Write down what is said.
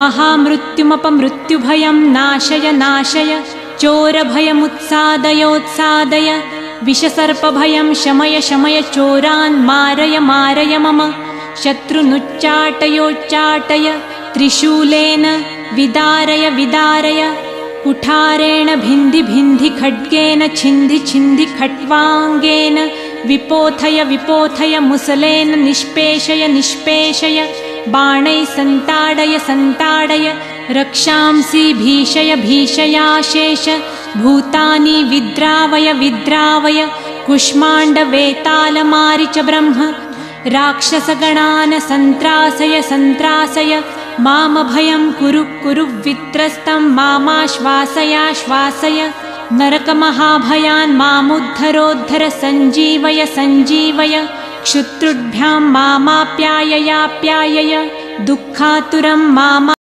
महामृत्युमपमृत्युभयं नाशय नाशय, चोरभयमुत्सादयोत्सादय, विषसर्पभयं शमय शमय, चोरान् मारय मारय मम, शत्रुनुच्चाटयोच्चाटय, त्रिशूलेन विदारय विदारय, कुठारेण भिन्धि भिन्धि, खड्गेन छिन्धि छिन्धि, खट्वाङ्गेन विपोथय विपोथय, मुसलेन निष्पेषय निष्पेषय, बाणैः सन्ताडय सन्ताडय, रक्षांसि भीषय भीषयाशेष, भूतानि विद्रावय विद्रावय, कुष्माण्डवेतालमारिच ब्रह्म, राक्षसगणान् सन्त्रासय सन्त्रासय, मामभयं कुरु कुरु वित्रस्तं, मामाश्वासयाश्वासय, नरकमहाभयान् मामुद्धरोद्धर, सञ्जीवय सञ्जीवय, क्षुत्रुभ्यां मामाप्याययाप्यायय, दुःखातुरं मामा